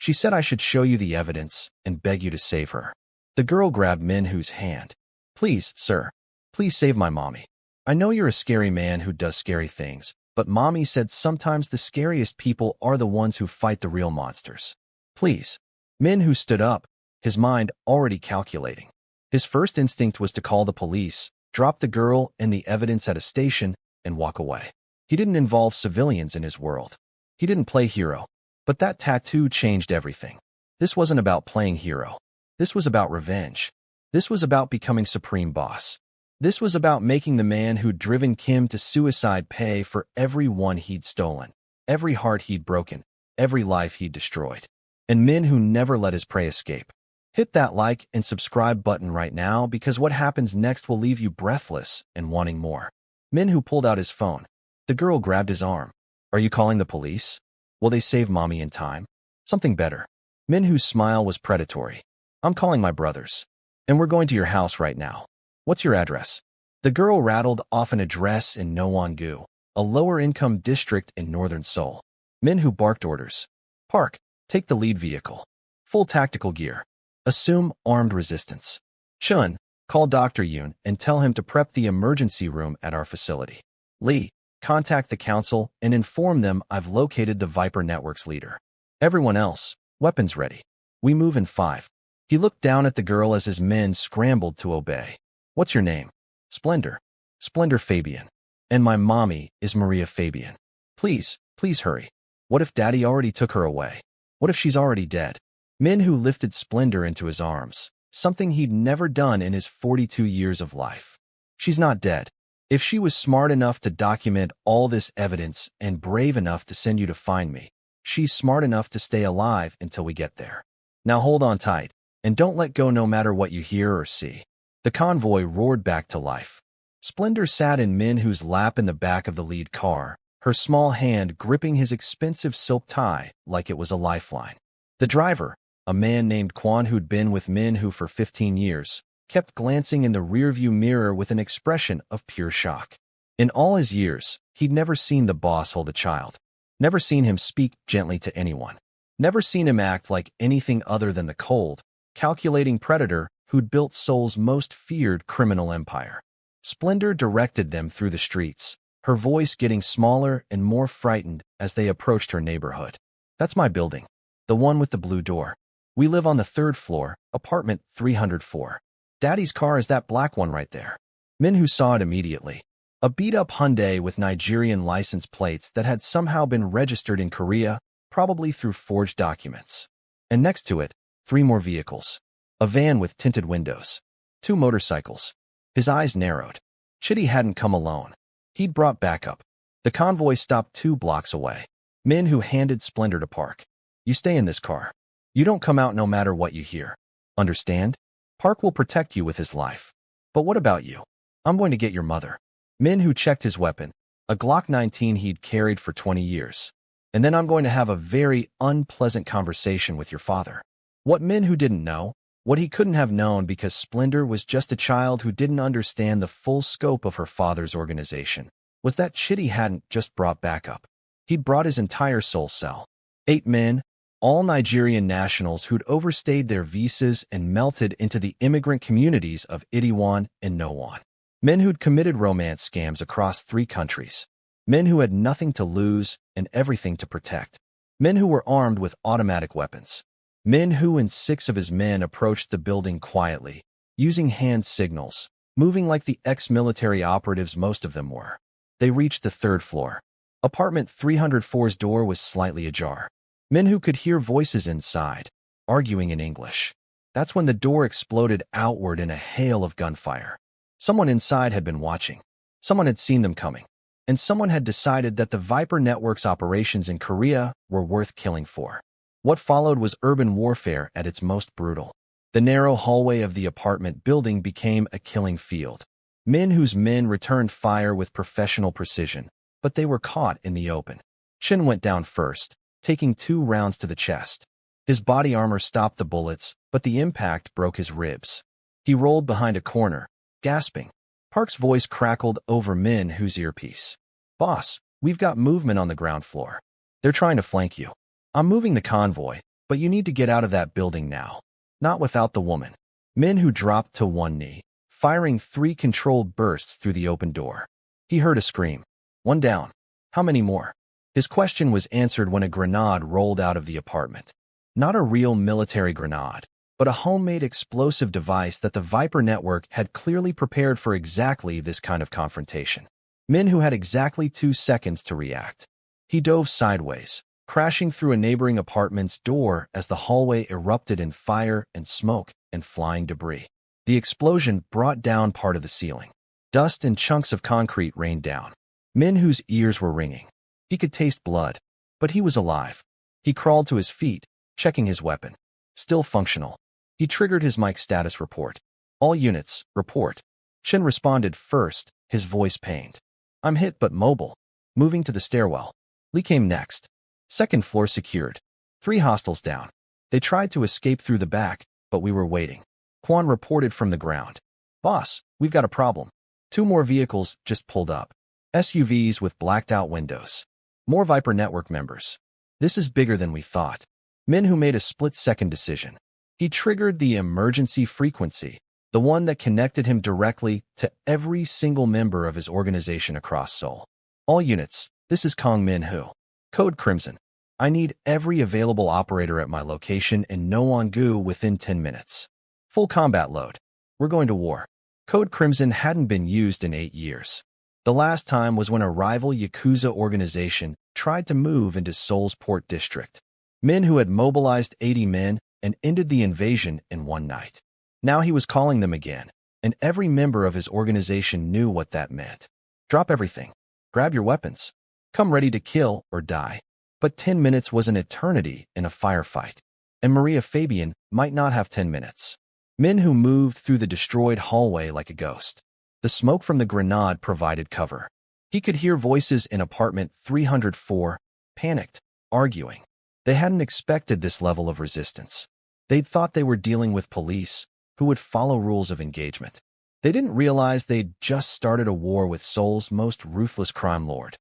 She said I should show you the evidence and beg you to save her. The girl grabbed Min Hoo's hand. Please, sir. Please save my mommy. I know you're a scary man who does scary things, but mommy said sometimes the scariest people are the ones who fight the real monsters. Please. Min Hoo stood up, his mind already calculating. His first instinct was to call the police, drop the girl and the evidence at a station, and walk away. He didn't involve civilians in his world. He didn't play hero. But that tattoo changed everything. This wasn't about playing hero. This was about revenge. This was about becoming supreme boss. This was about making the man who'd driven Kim to suicide pay for every one he'd stolen, every heart he'd broken, every life he'd destroyed. And Min Hoo never let his prey escape. Hit that like and subscribe button right now because what happens next will leave you breathless and wanting more. Min Hoo pulled out his phone. The girl grabbed his arm. Are you calling the police? Will they save mommy in time? Something better. Min Hoo's smile was predatory. I'm calling my brothers. And we're going to your house right now. What's your address? The girl rattled off an address in Nowon-gu, a lower-income district in northern Seoul. Min Hoo barked orders. Park. Take the lead vehicle. Full tactical gear. Assume armed resistance. Chun. Call Dr. Yoon and tell him to prep the emergency room at our facility. Lee. Contact the council and inform them I've located the Viper Network's leader. Everyone else, weapons ready. We move in 5. He looked down at the girl as his men scrambled to obey. What's your name? Splendor. Splendor Fabian. And my mommy is Maria Fabian. Please hurry. What if Daddy already took her away? What if she's already dead? Min Hoo lifted Splendor into his arms, something he'd never done in his 42 years of life. She's not dead. If she was smart enough to document all this evidence and brave enough to send you to find me, she's smart enough to stay alive until we get there. Now hold on tight, and don't let go no matter what you hear or see. The convoy roared back to life. Splendor sat in Min Hoo's lap in the back of the lead car, her small hand gripping his expensive silk tie like it was a lifeline. The driver, a man named Kwon who'd been with Min Hoo for 15 years, kept glancing in the rearview mirror with an expression of pure shock. In all his years, he'd never seen the boss hold a child, never seen him speak gently to anyone, never seen him act like anything other than the cold, calculating predator who'd built Seoul's most feared criminal empire. Splendor directed them through the streets, her voice getting smaller and more frightened as they approached her neighborhood. That's my building, the one with the blue door. We live on the 3rd floor, apartment 304. Daddy's car is that black one right there. Min Hoo saw it immediately. A beat-up Hyundai with Nigerian license plates that had somehow been registered in Korea, probably through forged documents. And next to it, 3 more vehicles. A van with tinted windows. 2 motorcycles. His eyes narrowed. Chitty hadn't come alone. He'd brought backup. The convoy stopped 2 blocks away. Min Hoo handed Splendor to Park. You stay in this car. You don't come out no matter what you hear. Understand? Park will protect you with his life. But what about you? I'm going to get your mother. Min Hoo checked his weapon, a Glock 19 he'd carried for 20 years. And then I'm going to have a very unpleasant conversation with your father. What Min Hoo didn't know, what he couldn't have known because Splendor was just a child who didn't understand the full scope of her father's organization, was that Chitty hadn't just brought backup. He'd brought his entire soul cell. 8 men, all Nigerian nationals who'd overstayed their visas and melted into the immigrant communities of Itaewon and Nowon. Men who'd committed romance scams across 3 countries. Men who had nothing to lose and everything to protect. Men who were armed with automatic weapons. Min Hoo and 6 of his men approached the building quietly, using hand signals, moving like the ex-military operatives most of them were. They reached the 3rd floor. Apartment 304's door was slightly ajar. Min Hoo could hear voices inside, arguing in English. That's when the door exploded outward in a hail of gunfire. Someone inside had been watching. Someone had seen them coming. And someone had decided that the Viper Network's operations in Korea were worth killing for. What followed was urban warfare at its most brutal. The narrow hallway of the apartment building became a killing field. Min Hoo's men returned fire with professional precision, but they were caught in the open. Chin went down first, taking 2 rounds to the chest. His body armor stopped the bullets, but the impact broke his ribs. He rolled behind a corner, gasping. Park's voice crackled over Min Hoo's earpiece. Boss, we've got movement on the ground floor. They're trying to flank you. I'm moving the convoy, But you need to get out of that building now. Not without the woman. Min Hoo dropped to one knee, firing 3 controlled bursts through the open door. He heard a scream. One down. How many more? His question was answered when a grenade rolled out of the apartment. Not a real military grenade, but a homemade explosive device that the Viper network had clearly prepared for exactly this kind of confrontation. Min Hoo had exactly 2 seconds to react. He dove sideways, crashing through a neighboring apartment's door as the hallway erupted in fire and smoke and flying debris. The explosion brought down part of the ceiling. Dust and chunks of concrete rained down. Min Hoo's ears were ringing. He could taste blood, but he was alive. He crawled to his feet, checking his weapon. Still functional. He triggered his mic status report. All units, report. Shin responded first, his voice pained. I'm hit but mobile. Moving to the stairwell. Lee came next. Second floor secured. 3 hostiles down. They tried to escape through the back, but we were waiting. Kwon reported from the ground. Boss, we've got a problem. 2 more vehicles just pulled up. SUVs with blacked-out windows. More Viper network members. This is bigger than we thought. Min Hoo made a split-second decision. He triggered the emergency frequency, the one that connected him directly to every single member of his organization across Seoul. All units, this is Kang Min Hoo. Code Crimson. I need every available operator at my location in No-on-gu within 10 minutes. Full combat load. We're going to war. Code Crimson hadn't been used in 8 years. The last time was when a rival Yakuza organization tried to move into Seoul's port district. Min Hoo had mobilized 80 men and ended the invasion in one night. Now he was calling them again, and every member of his organization knew what that meant. Drop everything. Grab your weapons. Come ready to kill or die. But 10 minutes was an eternity in a firefight, and Maria Fabian might not have 10 minutes. Min Hoo moved through the destroyed hallway like a ghost. The smoke from the grenade provided cover. He could hear voices in apartment 304, panicked, arguing. They hadn't expected this level of resistance. They'd thought they were dealing with police, who would follow rules of engagement. They didn't realize they'd just started a war with Seoul's most ruthless crime lord.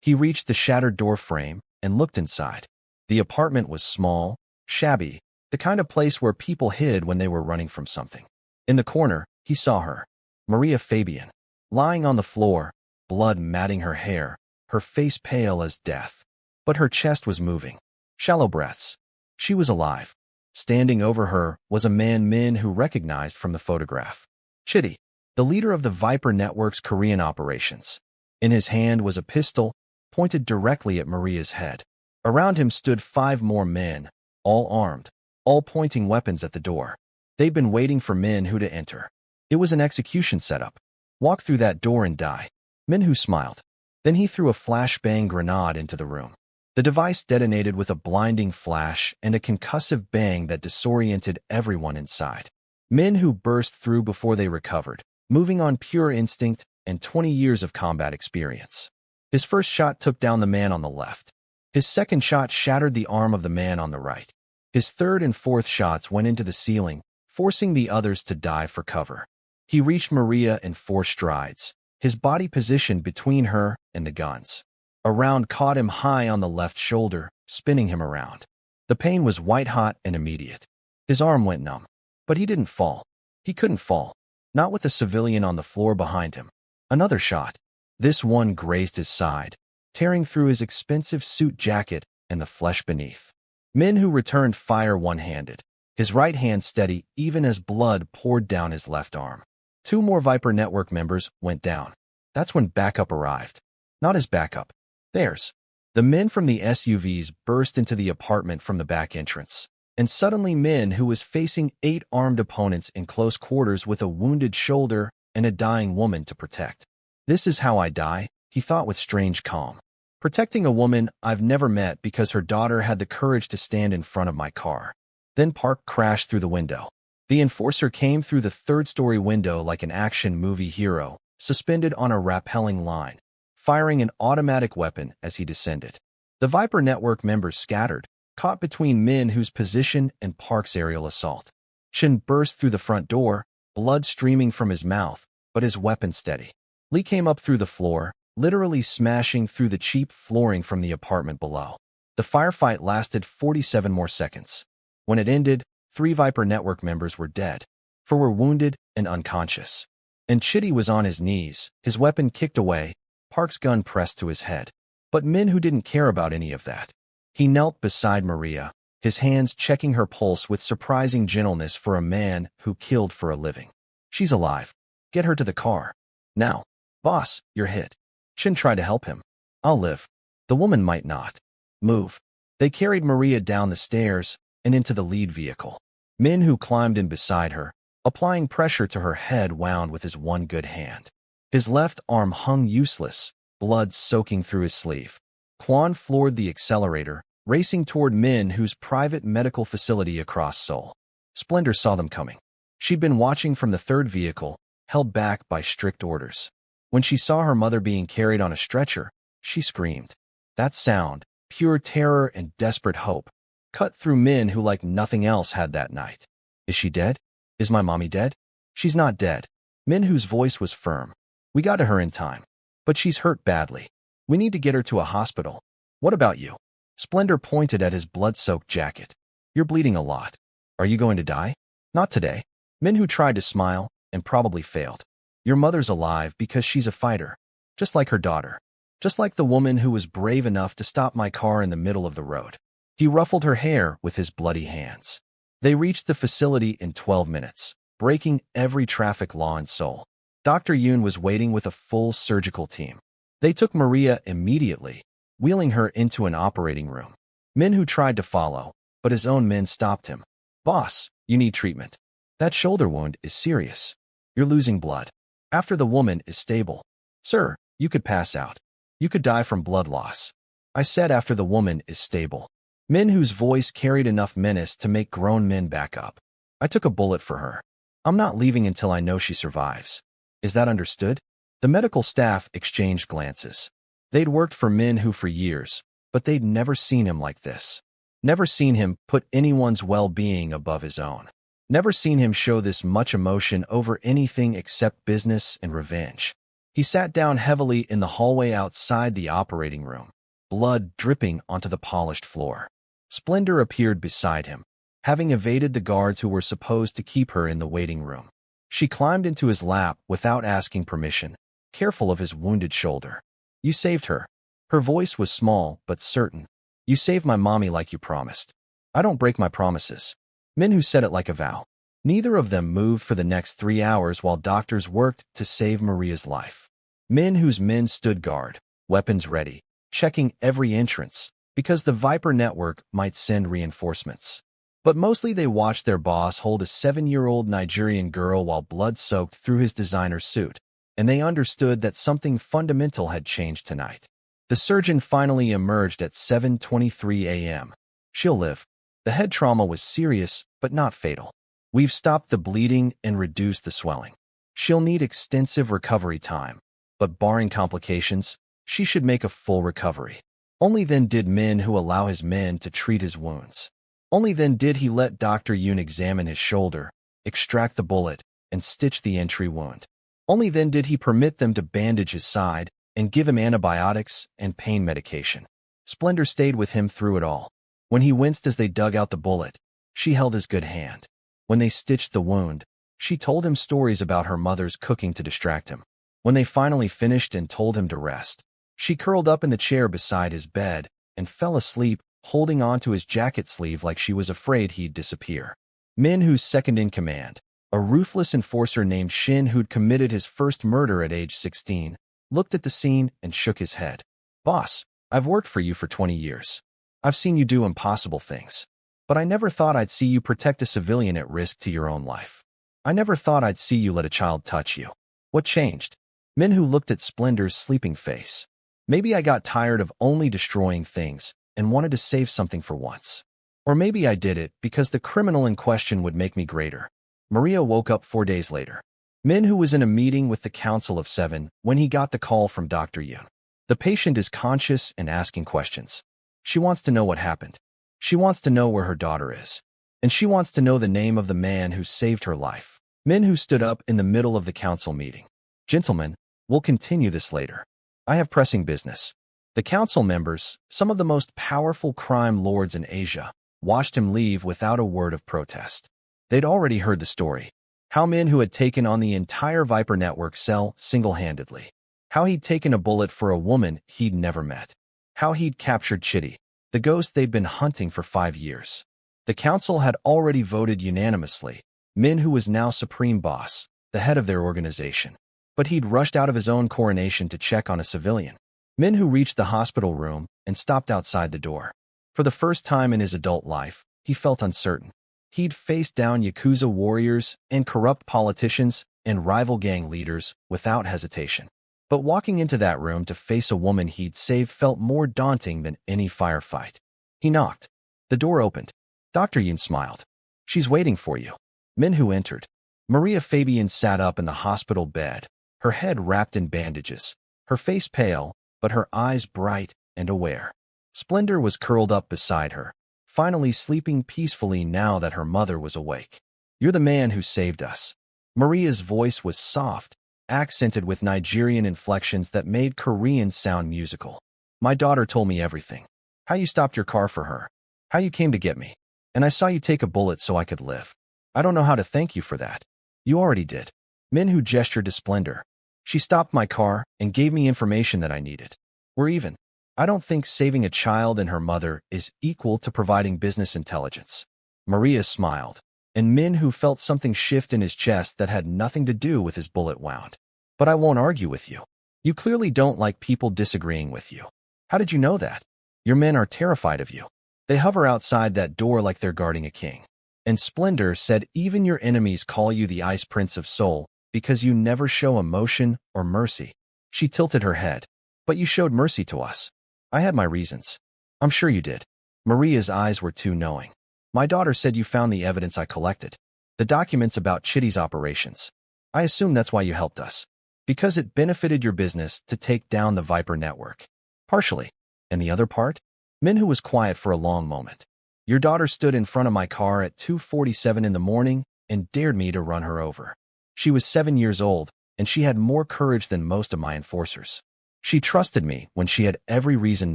He reached the shattered door frame and looked inside. The apartment was small, shabby, the kind of place where people hid when they were running from something. In the corner, he saw her, Maria Fabian, lying on the floor, blood matting her hair, her face pale as death. But her chest was moving. Shallow breaths. She was alive. Standing over her was a man Min Hoo recognized from the photograph. Chitty, the leader of the Viper Network's Korean operations. In his hand was a pistol, pointed directly at Maria's head. Around him stood 5 more men, all armed, all pointing weapons at the door. They'd been waiting for Min Hoo to enter. It was an execution setup. Walk through that door and die. Min Hoo smiled. Then he threw a flashbang grenade into the room. The device detonated with a blinding flash and a concussive bang that disoriented everyone inside. Min Hoo burst through before they recovered, moving on pure instinct and 20 years of combat experience. His first shot took down the man on the left. His second shot shattered the arm of the man on the right. His third and fourth shots went into the ceiling, forcing the others to dive for cover. He reached Maria in 4 strides, his body positioned between her and the guns. A round caught him high on the left shoulder, spinning him around. The pain was white-hot and immediate. His arm went numb. But he didn't fall. He couldn't fall. Not with a civilian on the floor behind him. Another shot. This one grazed his side, tearing through his expensive suit jacket and the flesh beneath. Min Hoo returned fire one-handed, his right hand steady even as blood poured down his left arm. 2 more Viper Network members went down. That's when backup arrived. Not his backup. Theirs. The men from the SUVs burst into the apartment from the back entrance. And suddenly Min Hoo was facing 8 armed opponents in close quarters with a wounded shoulder and a dying woman to protect. This is how I die, he thought with strange calm. Protecting a woman I've never met because her daughter had the courage to stand in front of my car. Then Park crashed through the window. The enforcer came through the 3rd-story window like an action movie hero, suspended on a rappelling line, firing an automatic weapon as he descended. The Viper Network members scattered, caught between Min Hoo's position and Park's aerial assault. Shin burst through the front door, blood streaming from his mouth, but his weapon steady. Lee came up through the floor, literally smashing through the cheap flooring from the apartment below. The firefight lasted 47 more seconds. When it ended, 3 Viper Network members were dead, 4 were wounded and unconscious. And Chitty was on his knees, his weapon kicked away, Park's gun pressed to his head. But Min Hoo didn't care about any of that. He knelt beside Maria, his hands checking her pulse with surprising gentleness for a man who killed for a living. She's alive. Get her to the car. Now. Boss, you're hit. Shin tried to help him. I'll live. The woman might not. Move. They carried Maria down the stairs and into the lead vehicle. Min Hoo climbed in beside her, applying pressure to her head wound with his one good hand. His left arm hung useless, blood soaking through his sleeve. Kwon floored the accelerator, racing toward Min Hoo's private medical facility across Seoul. Splendor saw them coming. She'd been watching from the third vehicle, held back by strict orders. When she saw her mother being carried on a stretcher, she screamed. That sound, pure terror and desperate hope, cut through Min Hoo like nothing else had that night. Is she dead? Is my mommy dead? She's not dead. Min Hoo's voice was firm. We got to her in time. But she's hurt badly. We need to get her to a hospital. What about you? Splendor pointed at his blood-soaked jacket. You're bleeding a lot. Are you going to die? Not today. Min Hoo tried to smile, and probably failed. Your mother's alive because she's a fighter. Just like her daughter. Just like the woman who was brave enough to stop my car in the middle of the road. He ruffled her hair with his bloody hands. They reached the facility in 12 minutes, breaking every traffic law in Seoul. Dr. Yoon was waiting with a full surgical team. They took Maria immediately, wheeling her into an operating room. Min Hoo tried to follow, but his own men stopped him. Boss, you need treatment. That shoulder wound is serious. You're losing blood. After the woman is stable. Sir, you could pass out. You could die from blood loss. I said after the woman is stable. Min Hoo's voice carried enough menace to make grown men back up. I took a bullet for her. I'm not leaving until I know she survives. Is that understood? The medical staff exchanged glances. They'd worked for Min Hoo for years, but they'd never seen him like this. Never seen him put anyone's well-being above his own. Never seen him show this much emotion over anything except business and revenge. He sat down heavily in the hallway outside the operating room, blood dripping onto the polished floor. Splendor appeared beside him, having evaded the guards who were supposed to keep her in the waiting room. She climbed into his lap without asking permission, careful of his wounded shoulder. You saved her. Her voice was small but certain. You saved my mommy like you promised. I don't break my promises. Min Hoo said it like a vow. Neither of them moved for the next 3 hours while doctors worked to save Maria's life. Min Hoo's men stood guard, weapons ready, checking every entrance, because the Viper network might send reinforcements. But mostly they watched their boss hold a 7-year-old Nigerian girl while blood soaked through his designer suit, and they understood that something fundamental had changed tonight. The surgeon finally emerged at 7:23 a.m. She'll live. The head trauma was serious, but not fatal. We've stopped the bleeding and reduced the swelling. She'll need extensive recovery time, but barring complications, she should make a full recovery. Only then did Min Hoo allow his men to treat his wounds. Only then did he let Dr. Yoon examine his shoulder, extract the bullet, and stitch the entry wound. Only then did he permit them to bandage his side and give him antibiotics and pain medication. Splendor stayed with him through it all. When he winced as they dug out the bullet, she held his good hand. When they stitched the wound, she told him stories about her mother's cooking to distract him. When they finally finished and told him to rest, she curled up in the chair beside his bed and fell asleep, holding onto his jacket sleeve like she was afraid he'd disappear. Min Hoo's second in command, a ruthless enforcer named Shin who'd committed his first murder at age 16, looked at the scene and shook his head. Boss, I've worked for you for 20 years. I've seen you do impossible things. But I never thought I'd see you protect a civilian at risk to your own life. I never thought I'd see you let a child touch you. What changed? Min Hoo looked at Splendor's sleeping face. Maybe I got tired of only destroying things and wanted to save something for once. Or maybe I did it because the criminal in question would make me greater. Maria woke up 4 days later. Min Hoo was in a meeting with the Council of Seven when he got the call from Dr. Yoon. The patient is conscious and asking questions. She wants to know what happened. She wants to know where her daughter is. And she wants to know the name of the man who saved her life. Min Hoo stood up in the middle of the council meeting. Gentlemen, we'll continue this later. I have pressing business. The council members, some of the most powerful crime lords in Asia, watched him leave without a word of protest. They'd already heard the story. How Min Hoo had taken on the entire Viper network cell single-handedly. How he'd taken a bullet for a woman he'd never met. How he'd captured Chitty, the ghost they'd been hunting for 5 years. The council had already voted unanimously. Min Hoo was now supreme boss, the head of their organization. But he'd rushed out of his own coronation to check on a civilian. Min Hoo reached the hospital room and stopped outside the door. For the first time in his adult life, he felt uncertain. He'd faced down Yakuza warriors and corrupt politicians and rival gang leaders without hesitation. But walking into that room to face a woman he'd saved felt more daunting than any firefight. He knocked. The door opened. Dr. Yin smiled. "She's waiting for you." Min Hoo entered. Maria Fabian sat up in the hospital bed, her head wrapped in bandages, her face pale, but her eyes bright and aware. Splendor was curled up beside her, finally sleeping peacefully now that her mother was awake. "You're the man who saved us." Maria's voice was soft, accented with Nigerian inflections that made Korean sound musical. "My daughter told me everything. How you stopped your car for her. How you came to get me. And I saw you take a bullet so I could live. I don't know how to thank you for that." "You already did." Min Hoo gestured to Splendor. "She stopped my car and gave me information that I needed. We're even. I don't think saving a child and her mother is equal to providing business intelligence." Maria smiled, and Min Hoo felt something shift in his chest that had nothing to do with his bullet wound. "But I won't argue with you. You clearly don't like people disagreeing with you. How did you know that? Your men are terrified of you. They hover outside that door like they're guarding a king." And Splendor said even your enemies call you the Ice Prince of Seoul because you never show emotion or mercy. She tilted her head. "But you showed mercy to us." "I had my reasons." "I'm sure you did." Maria's eyes were too knowing. "My daughter said you found the evidence I collected. The documents about Chitty's operations. I assume that's why you helped us. Because it benefited your business to take down the Viper network." "Partially. And the other part?" Min Hoo was quiet for a long moment. "Your daughter stood in front of my car at 2:47 in the morning and dared me to run her over. She was 7 years old, and she had more courage than most of my enforcers. She trusted me when she had every reason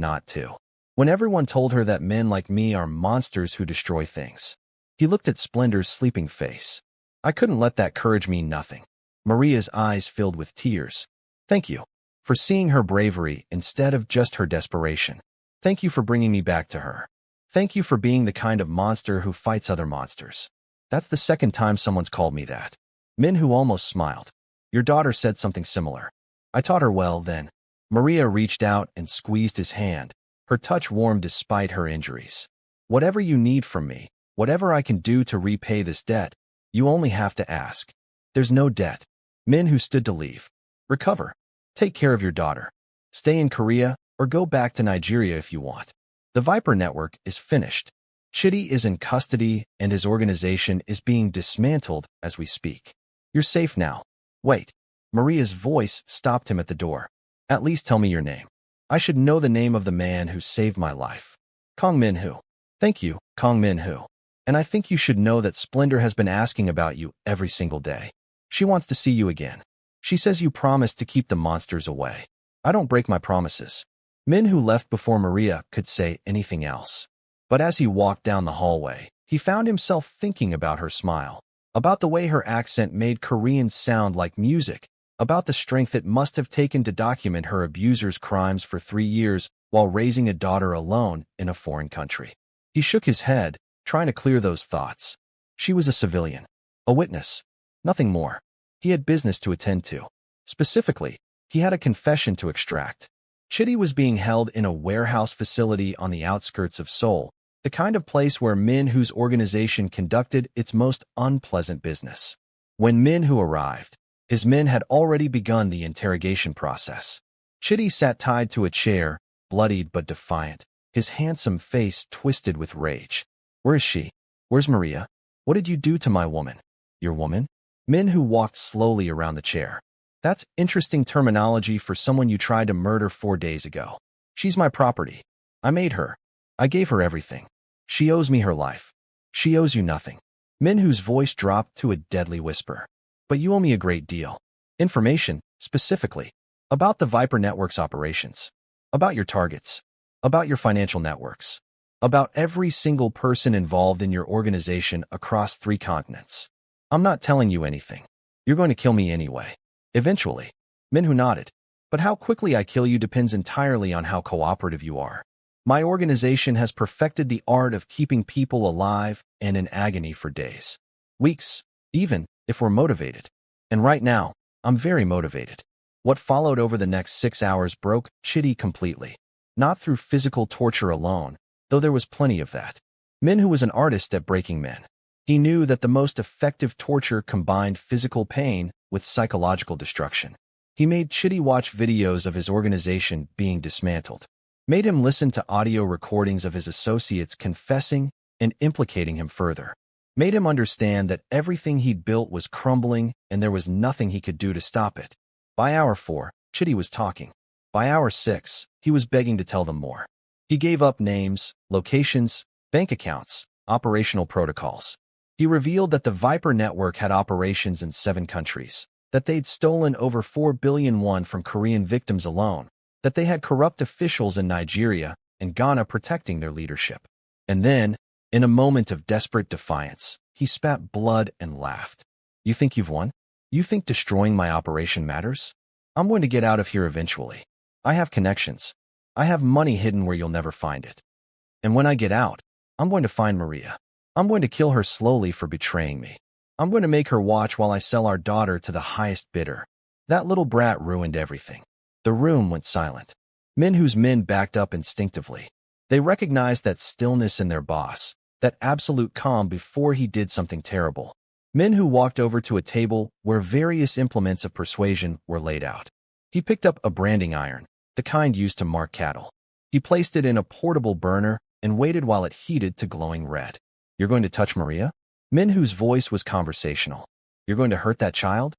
not to. When everyone told her that men like me are monsters who destroy things." He looked at Splendor's sleeping face. "I couldn't let that courage mean nothing." Maria's eyes filled with tears. "Thank you for seeing her bravery instead of just her desperation. Thank you for bringing me back to her. Thank you for being the kind of monster who fights other monsters." "That's the second time someone's called me that." Min Hoo almost smiled. "Your daughter said something similar. I taught her well then." Maria reached out and squeezed his hand. Her touch warmed despite her injuries. "Whatever you need from me, whatever I can do to repay this debt, you only have to ask." "There's no debt." Min Hoo stood to leave. "Recover. Take care of your daughter. Stay in Korea or go back to Nigeria if you want. The Viper network is finished. Chitty is in custody and his organization is being dismantled as we speak. You're safe now." "Wait." Maria's voice stopped him at the door. "At least tell me your name. I should know the name of the man who saved my life." "Kang Min Hoo." "Thank you, Kang Min Hoo. And I think you should know that Splendor has been asking about you every single day. She wants to see you again. She says you promised to keep the monsters away." "I don't break my promises." Min Hoo left before Maria could say anything else. But as he walked down the hallway, he found himself thinking about her smile, about the way her accent made Korean sound like music, about the strength it must have taken to document her abuser's crimes for 3 years while raising a daughter alone in a foreign country. He shook his head, trying to clear those thoughts. She was a civilian, a witness, nothing more. He had business to attend to. Specifically, he had a confession to extract. Chitty was being held in a warehouse facility on the outskirts of Seoul, the kind of place where Min Hoo's organization conducted its most unpleasant business. When Min Hoo arrived, his men had already begun the interrogation process. Chitty sat tied to a chair, bloodied but defiant, his handsome face twisted with rage. "Where is she? Where's Maria? What did you do to my woman?" "Your woman?" Min Hoo walked slowly around the chair. "That's interesting terminology for someone you tried to murder 4 days ago. She's my property. I made her. I gave her everything. She owes me her life. She owes you nothing." Min Hoo's voice dropped to a deadly whisper. "But you owe me a great deal. Information, specifically. About the Viper Network's operations. About your targets. About your financial networks. About every single person involved in your organization across 3 continents. I'm not telling you anything. You're going to kill me anyway. Eventually. Min Hoo nodded. But how quickly I kill you depends entirely on how cooperative you are. My organization has perfected the art of keeping people alive and in agony for days, weeks, even if we're motivated. And right now, I'm very motivated. What followed over the next 6 hours broke Chitty completely. Not through physical torture alone, though there was plenty of that. Min Hoo was an artist at breaking men. He knew that the most effective torture combined physical pain with psychological destruction. He made Chitty watch videos of his organization being dismantled, made him listen to audio recordings of his associates confessing and implicating him further, made him understand that everything he'd built was crumbling and there was nothing he could do to stop it. By hour 4, Chitty was talking. By hour 6, he was begging to tell them more. He gave up names, locations, bank accounts, operational protocols. He revealed that the Viper network had operations in 7 countries, that they'd stolen over 4 billion won from Korean victims alone, that they had corrupt officials in Nigeria and Ghana protecting their leadership. And then, in a moment of desperate defiance, he spat blood and laughed. You think you've won? You think destroying my operation matters? I'm going to get out of here eventually. I have connections. I have money hidden where you'll never find it. And when I get out, I'm going to find Maria. I'm going to kill her slowly for betraying me. I'm going to make her watch while I sell our daughter to the highest bidder. That little brat ruined everything. The room went silent. Min Hoo's men backed up instinctively. They recognized that stillness in their boss, that absolute calm before he did something terrible. Min Hoo walked over to a table where various implements of persuasion were laid out. He picked up a branding iron, the kind used to mark cattle. He placed it in a portable burner and waited while it heated to glowing red. You're going to touch Maria? Min Hoo's voice was conversational. You're going to hurt that child?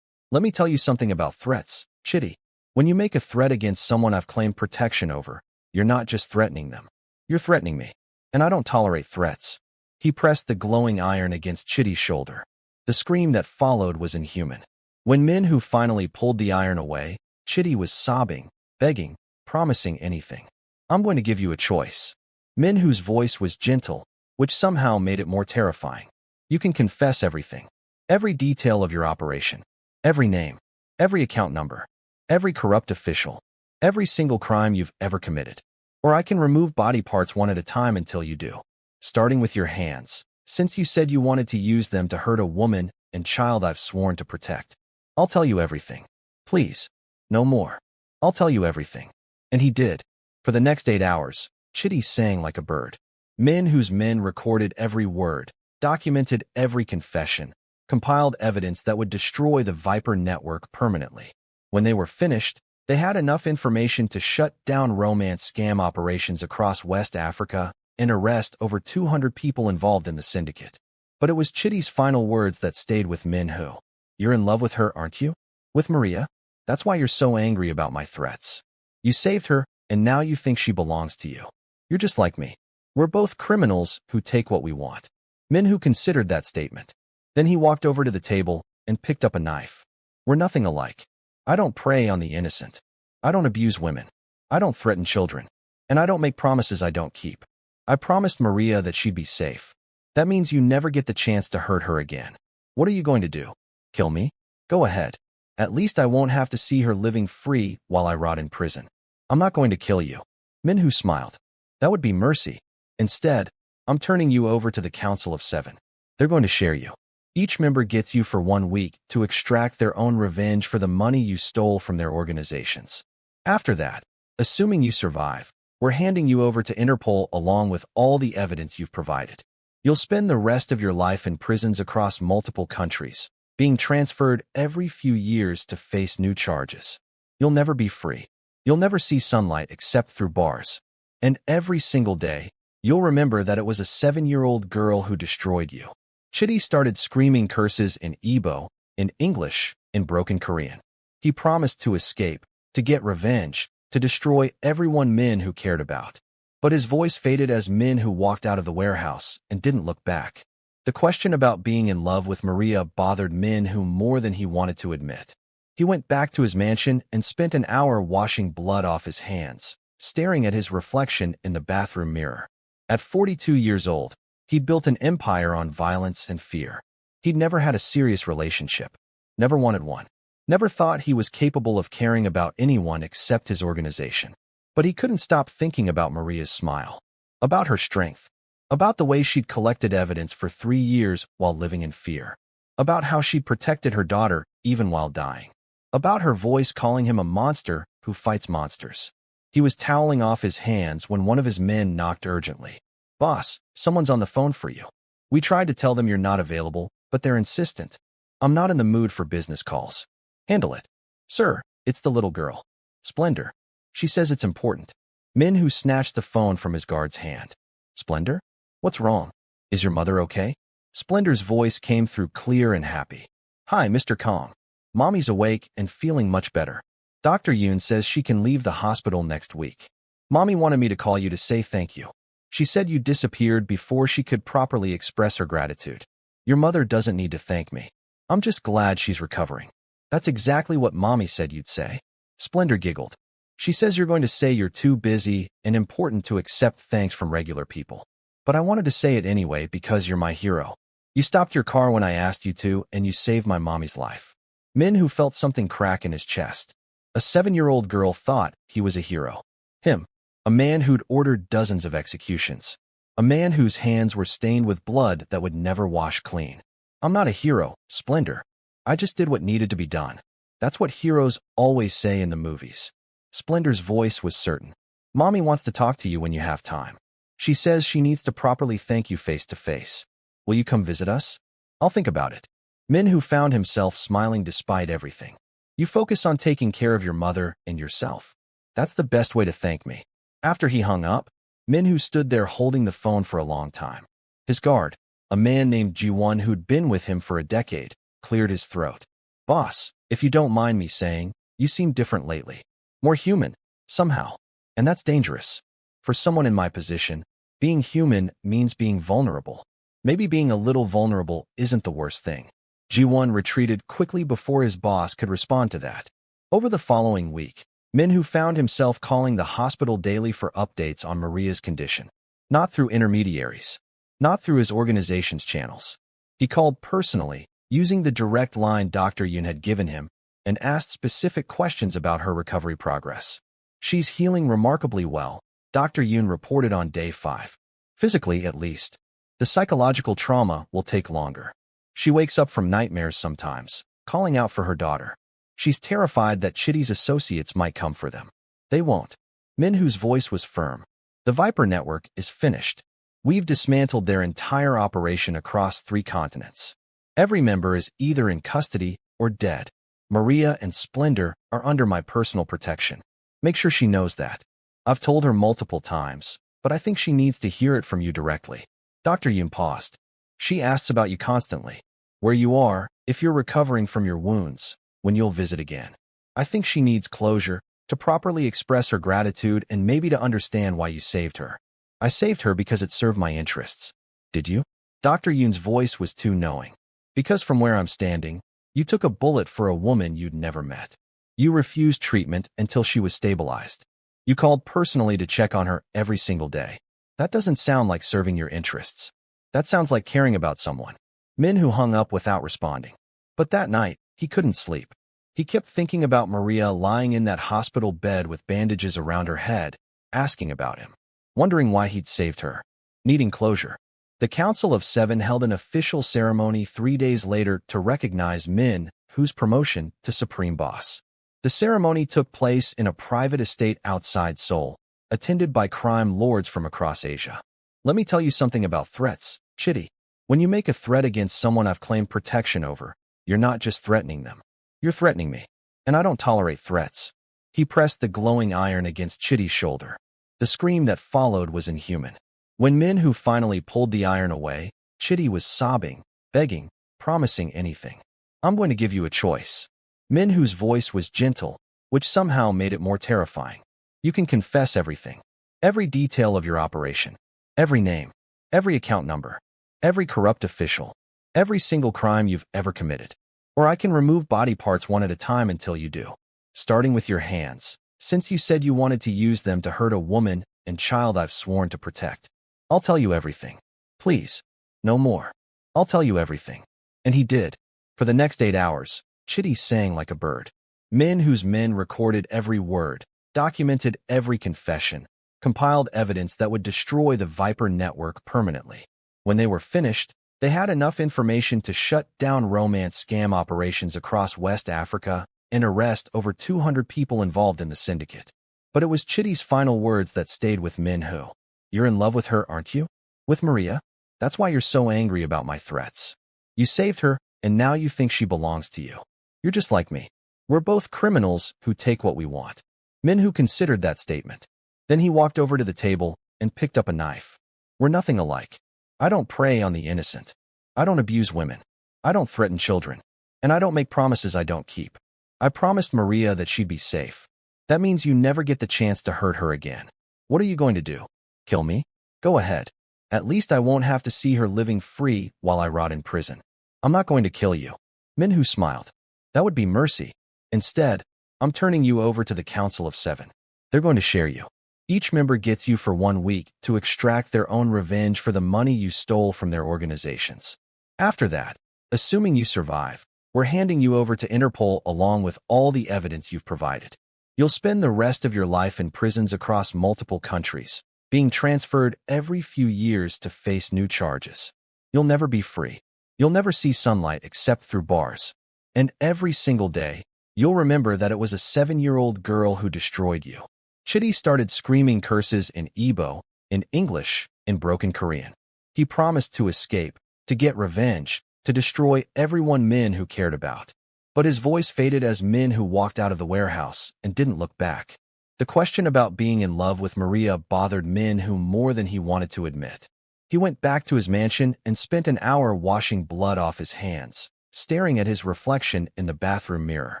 Let me tell you something about threats, Chitty. When you make a threat against someone I've claimed protection over, you're not just threatening them. You're threatening me. And I don't tolerate threats. He pressed the glowing iron against Chitty's shoulder. The scream that followed was inhuman. When Min Hoo finally pulled the iron away, Chitty was sobbing, begging, promising anything. I'm going to give you a choice. Min Hoo's voice was gentle, which somehow made it more terrifying. You can confess everything. Every detail of your operation. Every name. Every account number. Every corrupt official. Every single crime you've ever committed. Or I can remove body parts one at a time until you do. Starting with your hands, since you said you wanted to use them to hurt a woman and child I've sworn to protect. I'll tell you everything. Please. No more. I'll tell you everything. And he did. For the next 8 hours, Chitty sang like a bird. Min Hoo's men recorded every word, documented every confession, compiled evidence that would destroy the Viper network permanently. When they were finished, they had enough information to shut down romance scam operations across West Africa and arrest over 200 people involved in the syndicate. But it was Chitty's final words that stayed with Min Hoo. You're in love with her, aren't you? With Maria? That's why you're so angry about my threats. You saved her, and now you think she belongs to you. You're just like me. We're both criminals who take what we want. Min Hoo considered that statement. Then he walked over to the table and picked up a knife. We're nothing alike. I don't prey on the innocent. I don't abuse women. I don't threaten children. And I don't make promises I don't keep. I promised Maria that she'd be safe. That means you never get the chance to hurt her again. What are you going to do? Kill me? Go ahead. At least I won't have to see her living free while I rot in prison. I'm not going to kill you. Min Hoo smiled. That would be mercy. Instead, I'm turning you over to the Council of 7. They're going to share you. Each member gets you for 1 week to extract their own revenge for the money you stole from their organizations. After that, assuming you survive, we're handing you over to Interpol along with all the evidence you've provided. You'll spend the rest of your life in prisons across multiple countries, being transferred every few years to face new charges. You'll never be free. You'll never see sunlight except through bars. And every single day, you'll remember that it was a 7-year-old girl who destroyed you. Chitty started screaming curses in Igbo, in English, in broken Korean. He promised to escape, to get revenge, to destroy everyone Min Hoo cared about. But his voice faded as Min Hoo walked out of the warehouse and didn't look back. The question about being in love with Maria bothered Min Hoo more than he wanted to admit. He went back to his mansion and spent an hour washing blood off his hands, staring at his reflection in the bathroom mirror. At 42 years old, he'd built an empire on violence and fear. He'd never had a serious relationship, never wanted one, never thought he was capable of caring about anyone except his organization. But he couldn't stop thinking about Maria's smile, about her strength, about the way she'd collected evidence for 3 years while living in fear, about how she'd protected her daughter even while dying, about her voice calling him a monster who fights monsters. He was toweling off his hands when one of his men knocked urgently. "Boss, someone's on the phone for you. We tried to tell them you're not available, but they're insistent. I'm not in the mood for business calls. Handle it." "Sir, it's the little girl. Splendor. She says it's important." Min Hoo snatched the phone from his guard's hand. "Splendor? What's wrong? Is your mother okay?" Splendor's voice came through clear and happy. "Hi, Mr. Kang. Mommy's awake and feeling much better. Dr. Yoon says she can leave the hospital next week. Mommy wanted me to call you to say thank you. She said you disappeared before she could properly express her gratitude. Your mother doesn't need to thank me. I'm just glad she's recovering." "That's exactly what Mommy said you'd say." Splendor giggled. "She says you're going to say you're too busy and important to accept thanks from regular people. But I wanted to say it anyway because you're my hero. You stopped your car when I asked you to, and you saved my mommy's life." Min Hoo felt something crack in his chest. A 7-year-old girl thought he was a hero. Him, a man who'd ordered dozens of executions. A man whose hands were stained with blood that would never wash clean. "I'm not a hero, Splendor. I just did what needed to be done. That's what heroes always say in the movies." Splendor's voice was certain. "Mommy wants to talk to you when you have time. She says she needs to properly thank you face to face. Will you come visit us?" "I'll think about it." Min Hoo found himself smiling despite everything. "You focus on taking care of your mother and yourself. That's the best way to thank me." After he hung up, Min Hoo stood there holding the phone for a long time. His guard, a man named Ji-won who'd been with him for a decade, cleared his throat. "Boss, if you don't mind me saying, you seem different lately. More human, somehow. And that's dangerous. For someone in my position, being human means being vulnerable. Maybe being a little vulnerable isn't the worst thing." Ji-won retreated quickly before his boss could respond to that. Over the following week, Min Hoo found himself calling the hospital daily for updates on Maria's condition. Not through intermediaries. Not through his organization's channels. He called personally, using the direct line Dr. Yoon had given him, and asked specific questions about her recovery progress. "She's healing remarkably well," Dr. Yoon reported on day 5. "Physically, at least. The psychological trauma will take longer. She wakes up from nightmares sometimes, calling out for her daughter. She's terrified that Chitty's associates might come for them. They won't." Min Hoo's voice was firm. "The Viper network is finished. We've dismantled their entire operation across 3 continents. Every member is either in custody or dead. Maria and Splendor are under my personal protection. Make sure she knows that. I've told her multiple times, but I think she needs to hear it from you directly." Dr. Yoon paused. "She asks about you constantly. Where you are, if you're recovering from your wounds, when you'll visit again. I think she needs closure, to properly express her gratitude and maybe to understand why you saved her." "I saved her because it served my interests." "Did you?" Dr. Yoon's voice was too knowing. "Because from where I'm standing, you took a bullet for a woman you'd never met. You refused treatment until she was stabilized. You called personally to check on her every single day. That doesn't sound like serving your interests. That sounds like caring about someone." Min Hoo hung up without responding. But that night, he couldn't sleep. He kept thinking about Maria lying in that hospital bed with bandages around her head, asking about him, wondering why he'd saved her, needing closure. The Council of 7 held an official ceremony 3 days later to recognize Min Hoo's promotion to Supreme Boss. The ceremony took place in a private estate outside Seoul, attended by crime lords from across Asia. "Let me tell you something about threats, Chitty. When you make a threat against someone I've claimed protection over, you're not just threatening them. You're threatening me. And I don't tolerate threats." He pressed the glowing iron against Chitty's shoulder. The scream that followed was inhuman. When Min Hoo finally pulled the iron away, Chitty was sobbing, begging, promising anything. "I'm going to give you a choice." Min Hoo's voice was gentle, which somehow made it more terrifying. "You can confess everything. Every detail of your operation. Every name. Every account number. Every corrupt official. Every single crime you've ever committed. Or I can remove body parts one at a time until you do. Starting with your hands, since you said you wanted to use them to hurt a woman and child I've sworn to protect." I'll tell you everything. Please. No more. I'll tell you everything. And he did. For the next 8 hours, Chitty sang like a bird. Min Hoo's men recorded every word, documented every confession, compiled evidence that would destroy the Viper network permanently. When they were finished, they had enough information to shut down romance scam operations across West Africa and arrest over 200 people involved in the syndicate. But it was Chitty's final words that stayed with Min Hoo. You're in love with her, aren't you? With Maria? That's why you're so angry about my threats. You saved her, and now you think she belongs to you. You're just like me. We're both criminals who take what we want. Min Hoo considered that statement. Then he walked over to the table and picked up a knife. We're nothing alike. I don't prey on the innocent. I don't abuse women. I don't threaten children. And I don't make promises I don't keep. I promised Maria that she'd be safe. That means you never get the chance to hurt her again. What are you going to do? Kill me? Go ahead. At least I won't have to see her living free while I rot in prison. I'm not going to kill you. Min Hoo smiled. That would be mercy. Instead, I'm turning you over to the Council of Seven. They're going to share you. Each member gets you for 1 week to extract their own revenge for the money you stole from their organizations. After that, assuming you survive, we're handing you over to Interpol along with all the evidence you've provided. You'll spend the rest of your life in prisons across multiple countries, being transferred every few years to face new charges. You'll never be free. You'll never see sunlight except through bars. And every single day, you'll remember that it was a 7-year-old girl who destroyed you. Chitty started screaming curses in Igbo, in English, in broken Korean. He promised to escape, to get revenge, to destroy everyone Min Hoo cared about. But his voice faded as Min Hoo walked out of the warehouse and didn't look back. The question about being in love with Maria bothered Min Hoo more than he wanted to admit. He went back to his mansion and spent an hour washing blood off his hands, staring at his reflection in the bathroom mirror.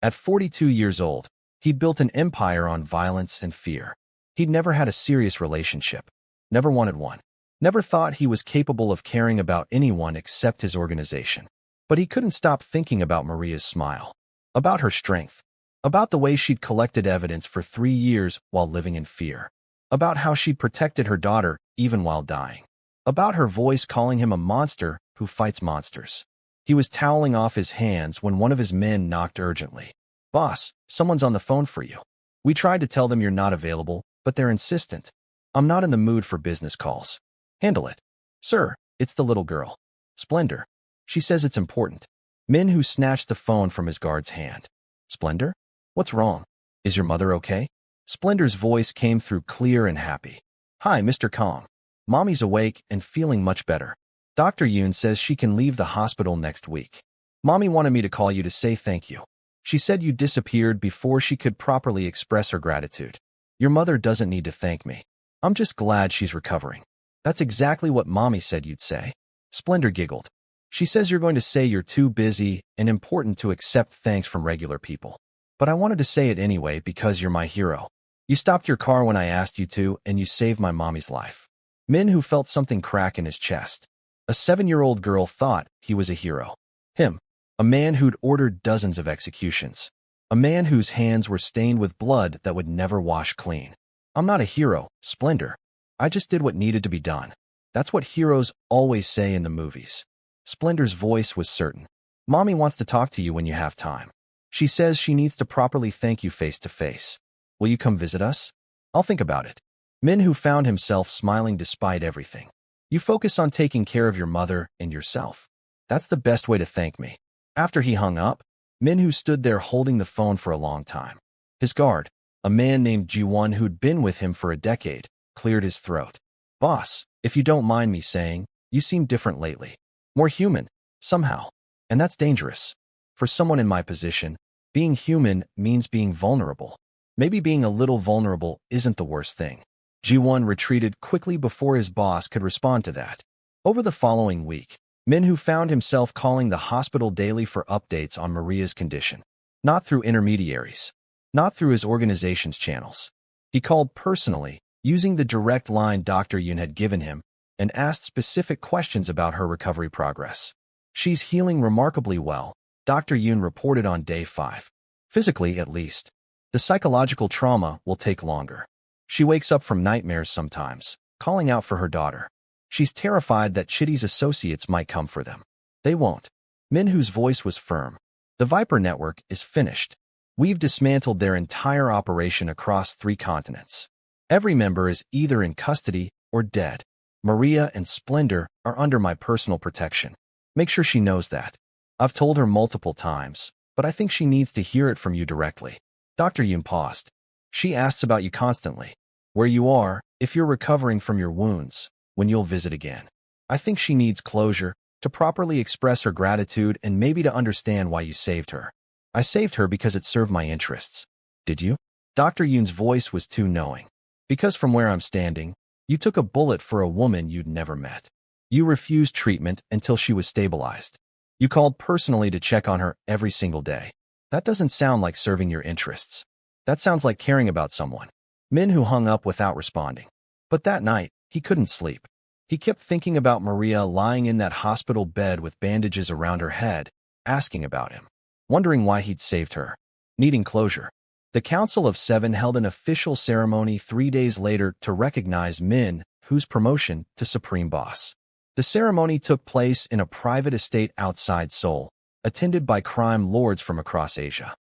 At 42 years old, he'd built an empire on violence and fear. He'd never had a serious relationship, never wanted one, never thought he was capable of caring about anyone except his organization. But he couldn't stop thinking about Maria's smile, about her strength, about the way she'd collected evidence for 3 years while living in fear, about how she'd protected her daughter even while dying, about her voice calling him a monster who fights monsters. He was toweling off his hands when one of his men knocked urgently. Boss, someone's on the phone for you. We tried to tell them you're not available, but they're insistent. I'm not in the mood for business calls. Handle it. Sir, it's the little girl. Splendor. She says it's important. Min Hoo snatched the phone from his guard's hand. Splendor? What's wrong? Is your mother okay? Splendor's voice came through clear and happy. Hi, Mr. Kong. Mommy's awake and feeling much better. Dr. Yoon says she can leave the hospital next week. Mommy wanted me to call you to say thank you. She said you disappeared before she could properly express her gratitude. Your mother doesn't need to thank me. I'm just glad she's recovering. That's exactly what Mommy said you'd say. Splendor giggled. She says you're going to say you're too busy and important to accept thanks from regular people. But I wanted to say it anyway because you're my hero. You stopped your car when I asked you to, and you saved my mommy's life. Min Hoo felt something crack in his chest. A 7-year-old girl thought he was a hero. Him, a man who'd ordered dozens of executions. A man whose hands were stained with blood that would never wash clean. I'm not a hero, Splendor. I just did what needed to be done. That's what heroes always say in the movies. Splendor's voice was certain. Mommy wants to talk to you when you have time. She says she needs to properly thank you face to face. Will you come visit us? I'll think about it. Min Hoo found himself smiling despite everything. You focus on taking care of your mother and yourself. That's the best way to thank me. After he hung up, Min Hoo stood there holding the phone for a long time. His guard, a man named Ji-won who'd been with him for a decade, cleared his throat. Boss, if you don't mind me saying, you seem different lately. More human, somehow. And that's dangerous. For someone in my position, being human means being vulnerable. Maybe being a little vulnerable isn't the worst thing. Ji-won retreated quickly before his boss could respond to that. Over the following week, Min Hoo found himself calling the hospital daily for updates on Maria's condition. Not through intermediaries. Not through his organization's channels. He called personally, using the direct line Dr. Yoon had given him, and asked specific questions about her recovery progress. She's healing remarkably well, Dr. Yoon reported on day 5. Physically, at least. The psychological trauma will take longer. She wakes up from nightmares sometimes, calling out for her daughter. She's terrified that Chitty's associates might come for them. They won't. Min Hoo's voice was firm. The Viper network is finished. We've dismantled their entire operation across 3 continents. Every member is either in custody or dead. Maria and Splendor are under my personal protection. Make sure she knows that. I've told her multiple times, but I think she needs to hear it from you directly. Dr. Yoon paused. She asks about you constantly. Where you are, if you're recovering from your wounds, when you'll visit again. I think she needs closure, to properly express her gratitude and maybe to understand why you saved her. I saved her because it served my interests. Did you? Dr. Yoon's voice was too knowing. Because from where I'm standing, you took a bullet for a woman you'd never met. You refused treatment until she was stabilized. You called personally to check on her every single day. That doesn't sound like serving your interests. That sounds like caring about someone. Min Hoo hung up without responding. But that night, he couldn't sleep. He kept thinking about Maria lying in that hospital bed with bandages around her head, asking about him, wondering why he'd saved her, needing closure. The Council of Seven held an official ceremony 3 days later to recognize Min Hoo's promotion to Supreme Boss. The ceremony took place in a private estate outside Seoul, attended by crime lords from across Asia.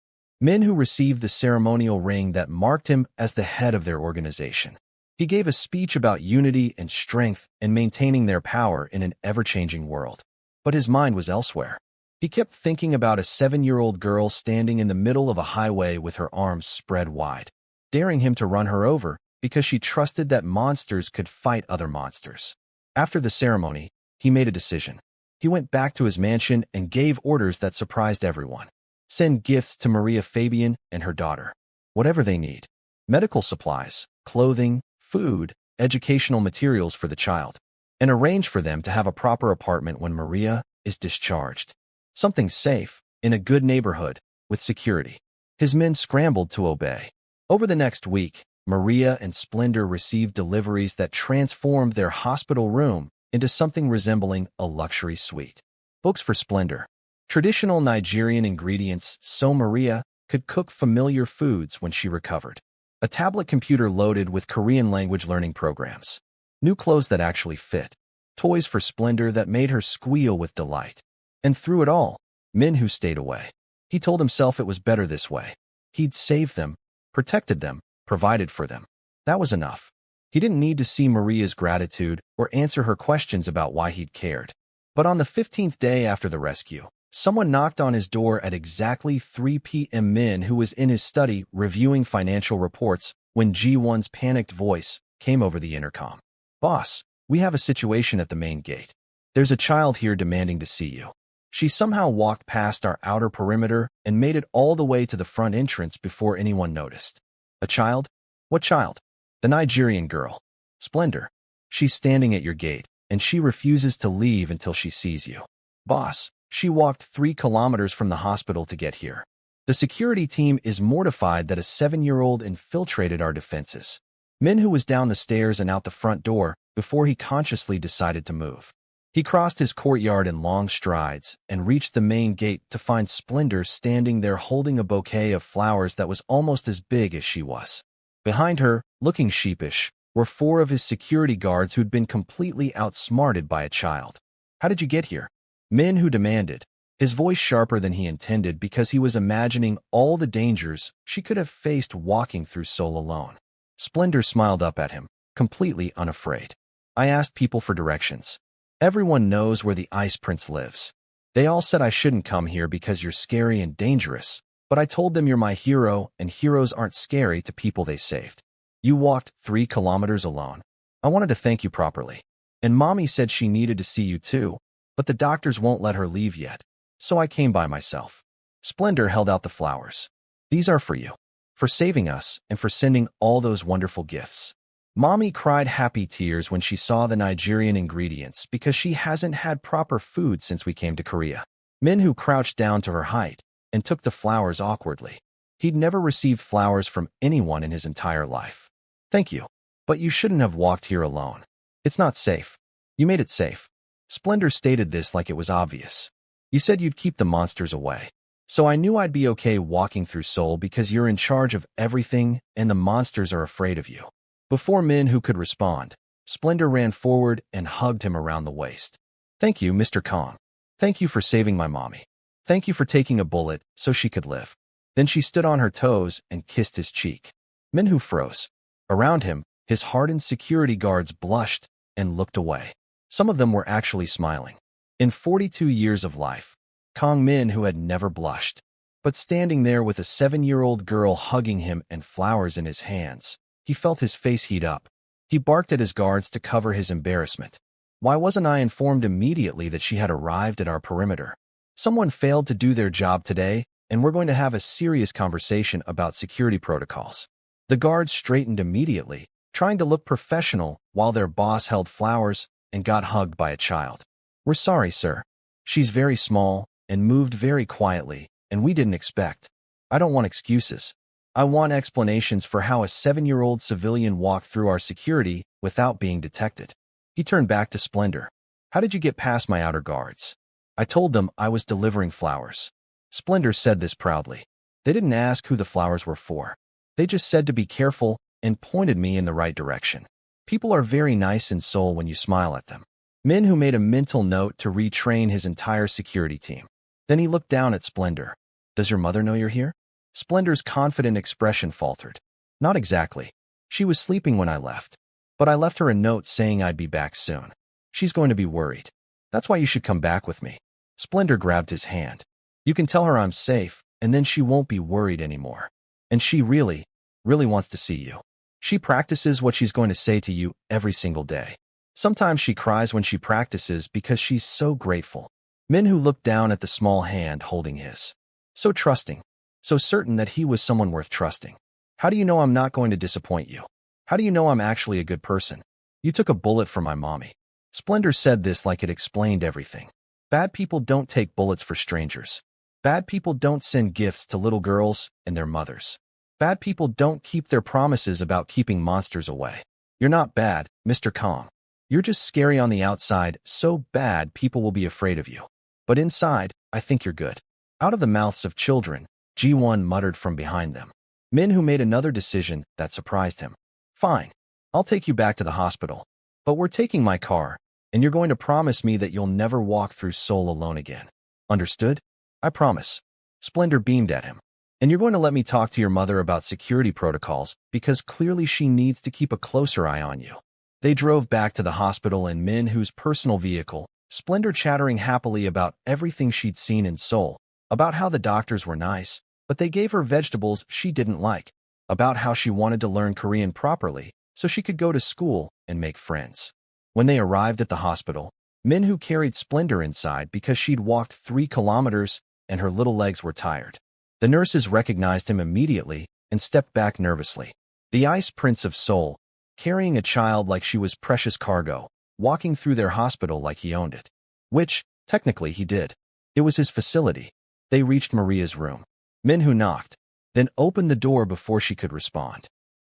Min Hoo received the ceremonial ring that marked him as the head of their organization. He gave a speech about unity and strength and maintaining their power in an ever-changing world. But his mind was elsewhere. He kept thinking about a 7-year-old girl standing in the middle of a highway with her arms spread wide, daring him to run her over because she trusted that monsters could fight other monsters. After the ceremony, he made a decision. He went back to his mansion and gave orders that surprised everyone. Send gifts to Maria Fabian and her daughter. Whatever they need. Medical supplies, clothing, food, educational materials for the child. And arrange for them to have a proper apartment when Maria is discharged. Something safe, in a good neighborhood, with security. His men scrambled to obey. Over the next week, Maria and Splendor received deliveries that transformed their hospital room into something resembling a luxury suite. Books for Splendor. Traditional Nigerian ingredients so Maria could cook familiar foods when she recovered. A tablet computer loaded with Korean language learning programs. New clothes that actually fit. Toys for Splendor that made her squeal with delight. And through it all, Min Hoo stayed away. He told himself it was better this way. He'd saved them, protected them, provided for them. That was enough. He didn't need to see Maria's gratitude or answer her questions about why he'd cared. But on the 15th day after the rescue, someone knocked on his door at exactly 3 p.m. Min Hoo was in his study reviewing financial reports when Ji-won's panicked voice came over the intercom. Boss, we have a situation at the main gate. There's a child here demanding to see you. She somehow walked past our outer perimeter and made it all the way to the front entrance before anyone noticed. A child? What child? The Nigerian girl. Splendor. She's standing at your gate, and she refuses to leave until she sees you. Boss, she walked 3 kilometers from the hospital to get here. The security team is mortified that a 7-year-old infiltrated our defenses. Min Hoo was down the stairs and out the front door before he consciously decided to move. He crossed his courtyard in long strides and reached the main gate to find Splendor standing there holding a bouquet of flowers that was almost as big as she was. Behind her, looking sheepish, were 4 of his security guards who'd been completely outsmarted by a child. How did you get here? Min Hoo demanded, his voice sharper than he intended because he was imagining all the dangers she could have faced walking through Seoul alone. Splendor smiled up at him, completely unafraid. I asked people for directions. Everyone knows where the Ice Prince lives. They all said I shouldn't come here because you're scary and dangerous, but I told them you're my hero and heroes aren't scary to people they saved. You walked 3 kilometers alone. I wanted to thank you properly. And Mommy said she needed to see you too, but the doctors won't let her leave yet, so I came by myself. Splendor held out the flowers. These are for you, for saving us and for sending all those wonderful gifts. Mommy cried happy tears when she saw the Nigerian ingredients because she hasn't had proper food since we came to Korea. Min Hoo crouched down to her height and took the flowers awkwardly. He'd never received flowers from anyone in his entire life. Thank you, but you shouldn't have walked here alone. It's not safe. You made it safe. Splendor stated this like it was obvious. You said you'd keep the monsters away. So I knew I'd be okay walking through Seoul because you're in charge of everything and the monsters are afraid of you. Before Min Hoo could respond, Splendor ran forward and hugged him around the waist. Thank you, Mr. Kang. Thank you for saving my mommy. Thank you for taking a bullet so she could live. Then she stood on her toes and kissed his cheek. Min Hoo froze. Around him, his hardened security guards blushed and looked away. Some of them were actually smiling. In 42 years of life, Kang Min Hoo had never blushed. But standing there with a 7-year-old girl hugging him and flowers in his hands, he felt his face heat up. He barked at his guards to cover his embarrassment. Why wasn't I informed immediately that she had arrived at our perimeter? Someone failed to do their job today, and we're going to have a serious conversation about security protocols. The guards straightened immediately, trying to look professional while their boss held flowers and got hugged by a child. We're sorry, sir. She's very small and moved very quietly, and we didn't expect. I don't want excuses. I want explanations for how a 7-year-old civilian walked through our security without being detected. He turned back to Splendor. How did you get past my outer guards? I told them I was delivering flowers. Splendor said this proudly. They didn't ask who the flowers were for. They just said to be careful and pointed me in the right direction. People are very nice in Seoul when you smile at them. Min Hoo made a mental note to retrain his entire security team. Then he looked down at Splendor. Does your mother know you're here? Splendor's confident expression faltered. Not exactly. She was sleeping when I left. But I left her a note saying I'd be back soon. She's going to be worried. That's why you should come back with me. Splendor grabbed his hand. You can tell her I'm safe, and then she won't be worried anymore. And she really wants to see you. She practices what she's going to say to you every single day. Sometimes she cries when she practices because she's so grateful. Min Hoo looked down at the small hand holding his. So trusting. So certain that he was someone worth trusting. How do you know I'm not going to disappoint you? How do you know I'm actually a good person? You took a bullet for my mommy. Splendor said this like it explained everything. Bad people don't take bullets for strangers. Bad people don't send gifts to little girls and their mothers. Bad people don't keep their promises about keeping monsters away. You're not bad, Mr. Kang. You're just scary on the outside, so bad people will be afraid of you. But inside, I think you're good. Out of the mouths of children, Ji-won muttered from behind them. Min Hoo made another decision that surprised him. Fine. I'll take you back to the hospital. But we're taking my car, and you're going to promise me that you'll never walk through Seoul alone again. Understood? I promise. Splendor beamed at him. And you're going to let me talk to your mother about security protocols because clearly she needs to keep a closer eye on you. They drove back to the hospital in Min Hoo's personal vehicle, Splendor chattering happily about everything she'd seen in Seoul, about how the doctors were nice, but they gave her vegetables she didn't like, about how she wanted to learn Korean properly so she could go to school and make friends. When they arrived at the hospital, Min Hoo carried Splendor inside because she'd walked 3 kilometers and her little legs were tired. The nurses recognized him immediately and stepped back nervously. The Ice Prince of Seoul, carrying a child like she was precious cargo, walking through their hospital like he owned it. Which, technically, he did. It was his facility. They reached Maria's room. Min Hoo knocked, then opened the door before she could respond.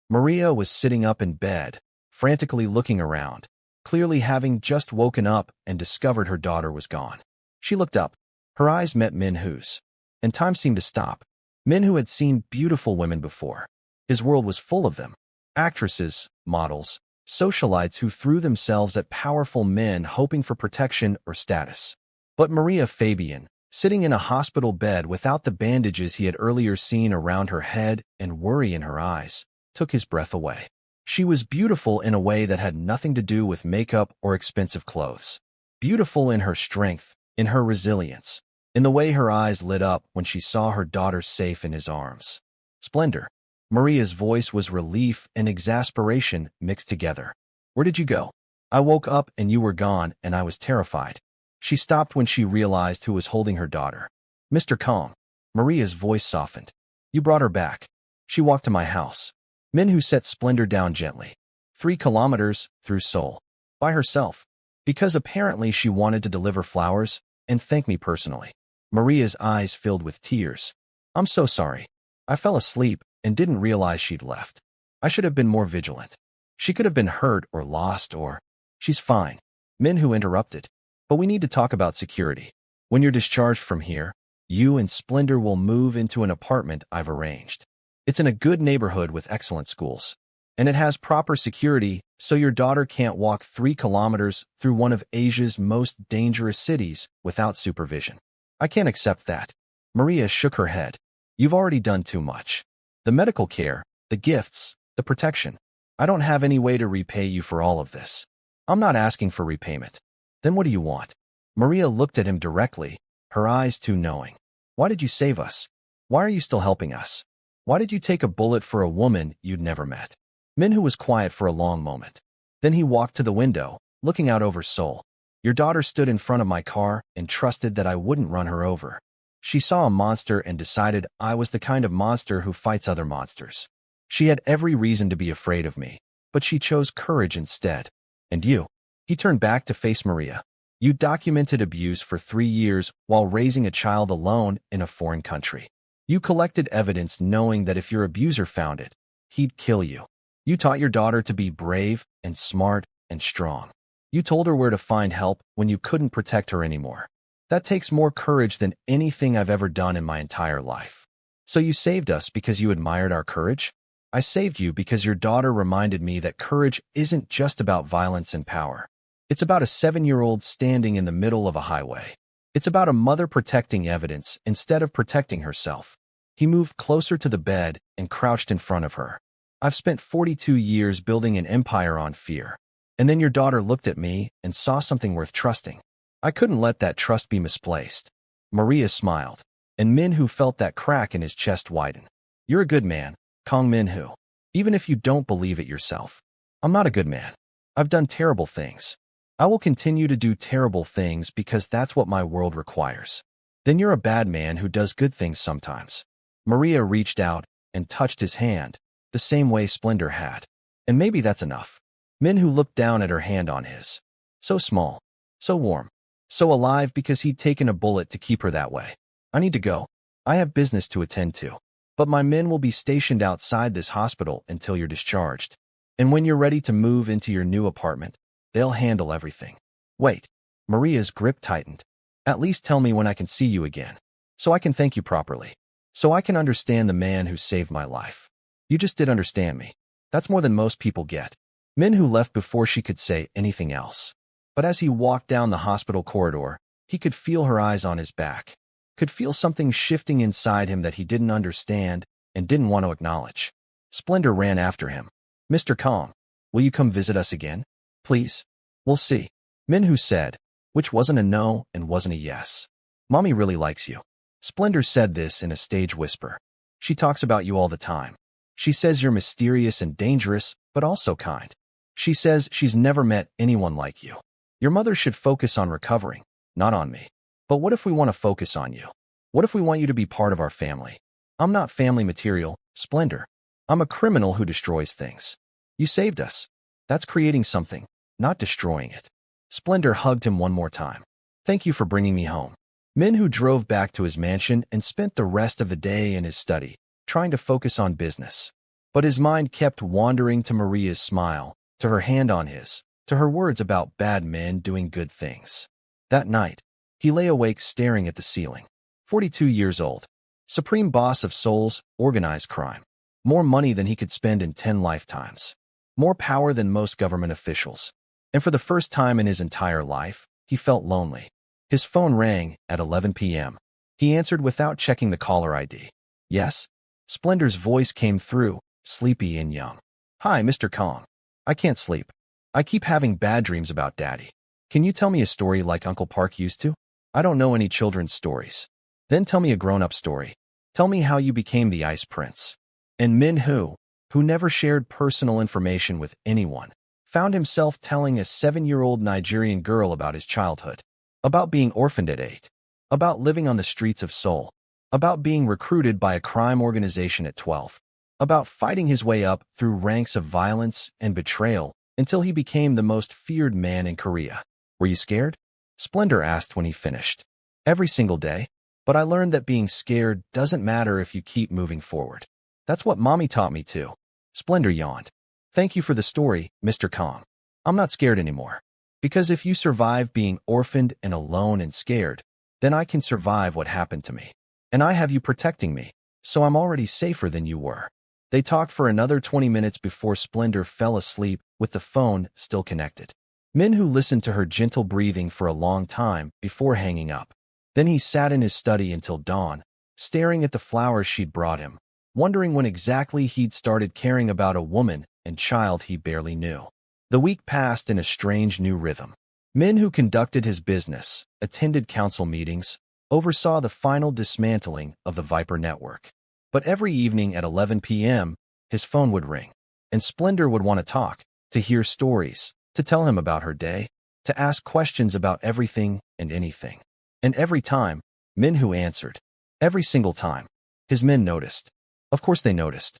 Maria was sitting up in bed, frantically looking around, clearly having just woken up and discovered her daughter was gone. She looked up. Her eyes met Min Hoo's, and time seemed to stop. Min Hoo had seen beautiful women before. His world was full of them. Actresses, models, socialites who threw themselves at powerful men hoping for protection or status. But Maria Fabian, sitting in a hospital bed without the bandages he had earlier seen around her head and worry in her eyes, took his breath away. She was beautiful in a way that had nothing to do with makeup or expensive clothes. Beautiful in her strength, in her resilience, in the way her eyes lit up when she saw her daughter safe in his arms. Splendor. Maria's voice was relief and exasperation mixed together. Where did you go? I woke up and you were gone and I was terrified. She stopped when she realized who was holding her daughter. Mr. Kang. Maria's voice softened. You brought her back. She walked to my house. Min Hoo set Splendor down gently. 3 kilometers through Seoul. By herself. Because apparently she wanted to deliver flowers and thank me personally. Maria's eyes filled with tears. I'm so sorry. I fell asleep and didn't realize she'd left. I should have been more vigilant. She could have been hurt or lost or... She's fine. Min Hoo interrupted. But we need to talk about security. When you're discharged from here, you and Splendor will move into an apartment I've arranged. It's in a good neighborhood with excellent schools. And it has proper security So your daughter can't walk 3 kilometers through one of Asia's most dangerous cities without supervision. I can't accept that. Maria shook her head. You've already done too much. The medical care, the gifts, the protection. I don't have any way to repay you for all of this. I'm not asking for repayment. Then what do you want? Maria looked at him directly, her eyes too knowing. Why did you save us? Why are you still helping us? Why did you take a bullet for a woman you'd never met? Min Hoo was quiet for a long moment. Then he walked to the window, looking out over Seoul. Your daughter stood in front of my car and trusted that I wouldn't run her over. She saw a monster and decided I was the kind of monster who fights other monsters. She had every reason to be afraid of me, but she chose courage instead. And you? He turned back to face Maria. You documented abuse for 3 years while raising a child alone in a foreign country. You collected evidence knowing that if your abuser found it, he'd kill you. You taught your daughter to be brave and smart and strong. You told her where to find help when you couldn't protect her anymore. That takes more courage than anything I've ever done in my entire life. So you saved us because you admired our courage? I saved you because your daughter reminded me that courage isn't just about violence and power. It's about a 7-year-old standing in the middle of a highway. It's about a mother protecting evidence instead of protecting herself. He moved closer to the bed and crouched in front of her. I've spent 42 years building an empire on fear. And then your daughter looked at me and saw something worth trusting. I couldn't let that trust be misplaced. Maria smiled, and Min Hoo felt that crack in his chest widen. You're a good man, Kang Min Hoo. Even if you don't believe it yourself. I'm not a good man. I've done terrible things. I will continue to do terrible things because that's what my world requires. Then you're a bad man who does good things sometimes. Maria reached out and touched his hand, the same way Splendor had. And maybe that's enough. Min Hoo looked down at her hand on his. So small, so warm, so alive because he'd taken a bullet to keep her that way. I need to go. I have business to attend to. But my men will be stationed outside this hospital until you're discharged. And when you're ready to move into your new apartment, they'll handle everything. Wait. Maria's grip tightened. At least tell me when I can see you again. So I can thank you properly. So I can understand the man who saved my life. You just did understand me. That's more than most people get. Min Hoo left before she could say anything else. But as he walked down the hospital corridor, he could feel her eyes on his back. Could feel something shifting inside him that he didn't understand and didn't want to acknowledge. Splendor ran after him. Mr. Kang, will you come visit us again? Please. We'll see. Min Hoo said, which wasn't a no and wasn't a yes. Mommy really likes you. Splendor said this in a stage whisper. She talks about you all the time. She says you're mysterious and dangerous, but also kind. She says she's never met anyone like you. Your mother should focus on recovering, not on me. But what if we want to focus on you? What if we want you to be part of our family? I'm not family material, Splendor. I'm a criminal who destroys things. You saved us. That's creating something, not destroying it. Splendor hugged him one more time. Thank you for bringing me home. Min Hoo drove back to his mansion and spent the rest of the day in his study, trying to focus on business. But his mind kept wandering to Maria's smile, to her hand on his, to her words about bad men doing good things. That night, he lay awake staring at the ceiling. 42 years old. Supreme boss of Seoul's organized crime. More money than he could spend in 10 lifetimes. More power than most government officials. And for the first time in his entire life, he felt lonely. His phone rang at 11 p.m. He answered without checking the caller ID. Yes? Splendor's voice came through, sleepy and young. Hi, Mr. Kang. I can't sleep. I keep having bad dreams about Daddy. Can you tell me a story like Uncle Park used to? I don't know any children's stories. Then tell me a grown-up story. Tell me how you became the Ice Prince. And Min Hoo, who never shared personal information with anyone, found himself telling a 7-year-old Nigerian girl about his childhood. About being orphaned at 8. About living on the streets of Seoul. About being recruited by a crime organization at 12. About fighting his way up through ranks of violence and betrayal until he became the most feared man in Korea. Were you scared? Splendor asked when he finished. Every single day. But I learned that being scared doesn't matter if you keep moving forward. That's what Mommy taught me too. Splendor yawned. Thank you for the story, Mr. Kang. I'm not scared anymore. Because if you survive being orphaned and alone and scared, then I can survive what happened to me. And I have you protecting me, so I'm already safer than you were. They talked for another 20 minutes before Splendor fell asleep with the phone still connected. Min Hoo listened to her gentle breathing for a long time before hanging up. Then he sat in his study until dawn, staring at the flowers she'd brought him, wondering when exactly he'd started caring about a woman and child he barely knew. The week passed in a strange new rhythm. Min Hoo conducted his business, attended council meetings, oversaw the final dismantling of the Viper network. But every evening at 11 p.m., his phone would ring, and Splendor would want to talk, to hear stories, to tell him about her day, to ask questions about everything and anything. And every time, Min Hoo answered. Every single time. His men noticed. Of course they noticed.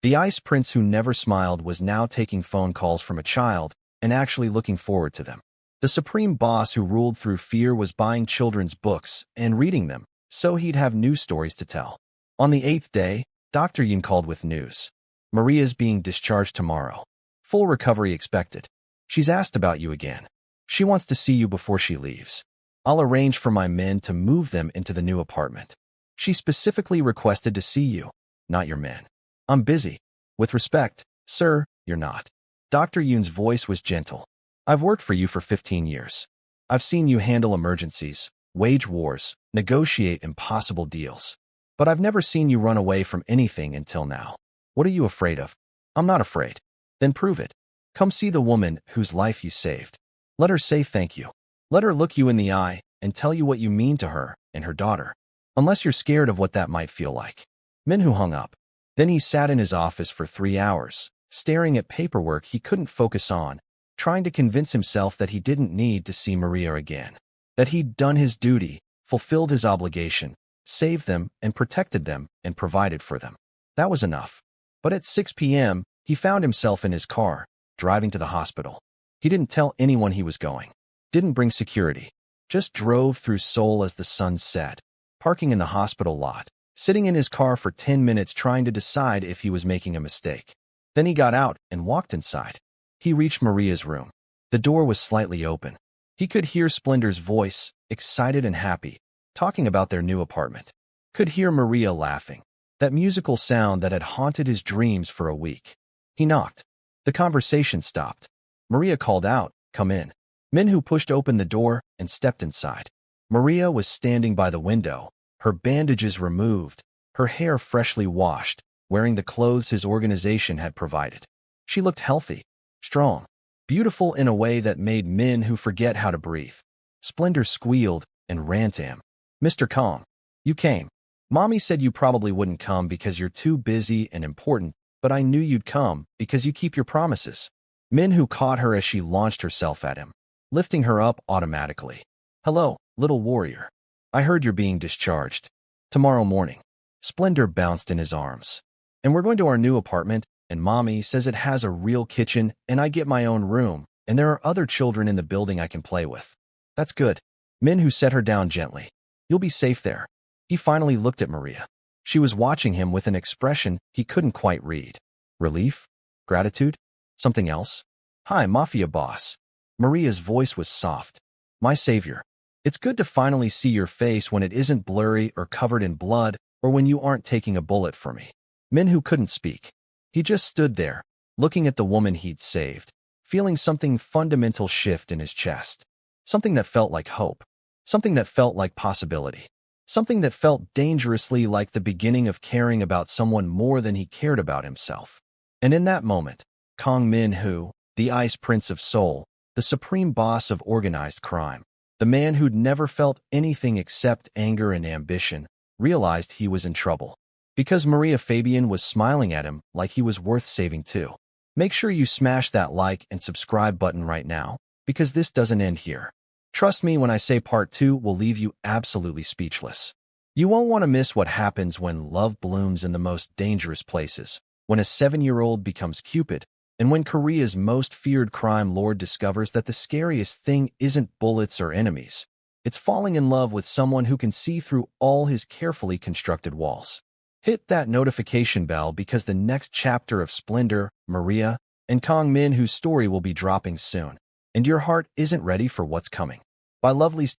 The ice prince who never smiled was now taking phone calls from a child and actually looking forward to them. The supreme boss who ruled through fear was buying children's books and reading them, so he'd have new stories to tell. On the 8th day, Dr. Yin called with news. Maria's being discharged tomorrow. Full recovery expected. She's asked about you again. She wants to see you before she leaves. I'll arrange for my men to move them into the new apartment. She specifically requested to see you, not your men. I'm busy. With respect, sir, you're not. Dr. Yoon's voice was gentle. I've worked for you for 15 years. I've seen you handle emergencies, wage wars, negotiate impossible deals. But I've never seen you run away from anything until now. What are you afraid of? I'm not afraid. Then prove it. Come see the woman whose life you saved. Let her say thank you. Let her look you in the eye and tell you what you mean to her and her daughter. Unless you're scared of what that might feel like. Min Hoo hung up. Then he sat in his office for 3 hours, staring at paperwork he couldn't focus on, trying to convince himself that he didn't need to see Maria again. That he'd done his duty, fulfilled his obligation, saved them and protected them and provided for them. That was enough. But at 6 p.m., he found himself in his car, driving to the hospital. He didn't tell anyone he was going. Didn't bring security. Just drove through Seoul as the sun set, parking in the hospital lot, sitting in his car for 10 minutes trying to decide if he was making a mistake. Then he got out and walked inside. He reached Maria's room. The door was slightly open. He could hear Splendor's voice, excited and happy, talking about their new apartment. Could hear Maria laughing, that musical sound that had haunted his dreams for a week. He knocked. The conversation stopped. Maria called out, "Come in." Min Hoo pushed open the door and stepped inside. Maria was standing by the window, her bandages removed, her hair freshly washed, wearing the clothes his organization had provided. She looked healthy, strong, beautiful in a way that made Min Hoo forget how to breathe. Splendor squealed and ran to him. "Mr. Kang, you came. Mommy said you probably wouldn't come because you're too busy and important, but I knew you'd come because you keep your promises." Min Hoo caught her as she launched herself at him, lifting her up automatically. "Hello, little warrior. I heard you're being discharged. Tomorrow morning." Splendor bounced in his arms. "And we're going to our new apartment, and Mommy says it has a real kitchen, and I get my own room, and there are other children in the building I can play with." "That's good." Min Hoo set her down gently. "You'll be safe there." He finally looked at Maria. She was watching him with an expression he couldn't quite read. Relief? Gratitude? Something else? "Hi, Mafia boss." Maria's voice was soft. "My savior. It's good to finally see your face when it isn't blurry or covered in blood or when you aren't taking a bullet for me." Min Hoo couldn't speak. He just stood there, looking at the woman he'd saved, feeling something fundamental shift in his chest. Something that felt like hope. Something that felt like possibility. Something that felt dangerously like the beginning of caring about someone more than he cared about himself. And in that moment, Kang Min Hoo, the Ice Prince of Seoul, the supreme boss of organized crime, the man who'd never felt anything except anger and ambition, realized he was in trouble. Because Maria Fabian was smiling at him like he was worth saving too. Make sure you smash that like and subscribe button right now, because this doesn't end here. Trust me when I say part 2 will leave you absolutely speechless. You won't want to miss what happens when love blooms in the most dangerous places, when a 7-year-old becomes Cupid, and when Korea's most feared crime lord discovers that the scariest thing isn't bullets or enemies. It's falling in love with someone who can see through all his carefully constructed walls. Hit that notification bell because the next chapter of Splendor, Maria, and Kang Min Hoo's story will be dropping soon, and your heart isn't ready for what's coming. By Lovely's